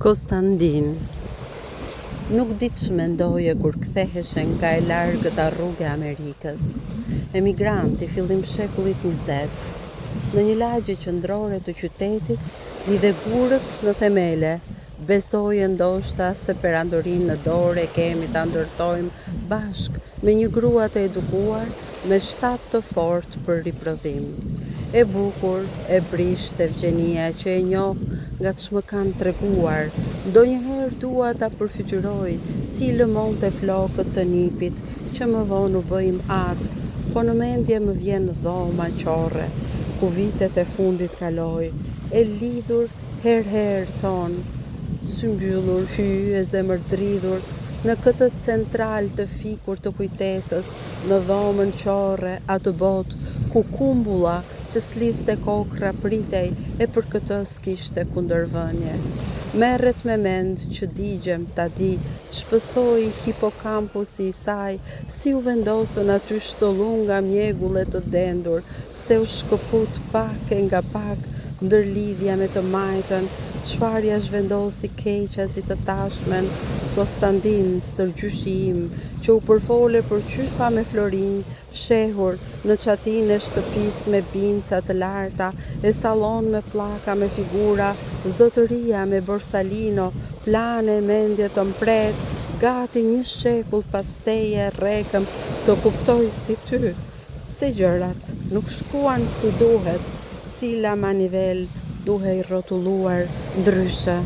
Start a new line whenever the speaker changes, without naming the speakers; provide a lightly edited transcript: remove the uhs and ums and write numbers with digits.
Konstantin. Nuk di që mendoje kur ktheheshe nga e largëta rrugë e Amerikës. Emigrant i fillim shekullit 20. Në një lagje qendrore të qytetit, lidhe gurët në themele. Besoje ndoshta se perandorin në dorë e kemi ta ndërtojmë bashk me një grua të edukuar, me shtat të fortë për riprodhim. E bukur, e brisht Evgjenia që e njoh nga që më kanë treguar. Ndonjëherë dua ta përfytyroj si lëmonte flokët të nipit që më vonë u bëjmë atë, po në mendje më vjen dhoma qorre, ku vitet e fundit kaloj, e lidhur herë thonë, sy mbyllur, hy e zemër dridhur, në këtë central të fikur të kujtesës, në dhomën qorre, atë botë ku kumbulla që slidhte kokra pritej e për këtë s'kishte kundërvënie. Merret me mend që digjem ta di ç'pësoi hipokampusi i saj, si u vendosën aty shtollunga mjegulle të dendur, pse u shkëput pak e nga pak ndërlidhja me të majtën, çfarë ja zhvendosi keqazi të tashmen. Konstantin, stërgjyshi im, që u përfole për qypa me Florin, fshehur në çatin e shtëpisë me binca të larta, e sallon me pllaka me figura, zotëria me borsalino, plane mendje të mpret, gati një shekull pas teje rrekëm të kuptoj si ty. Pse gjërat nuk shkuan si duhet, cila manivel duhej rrotulluar ndryshe.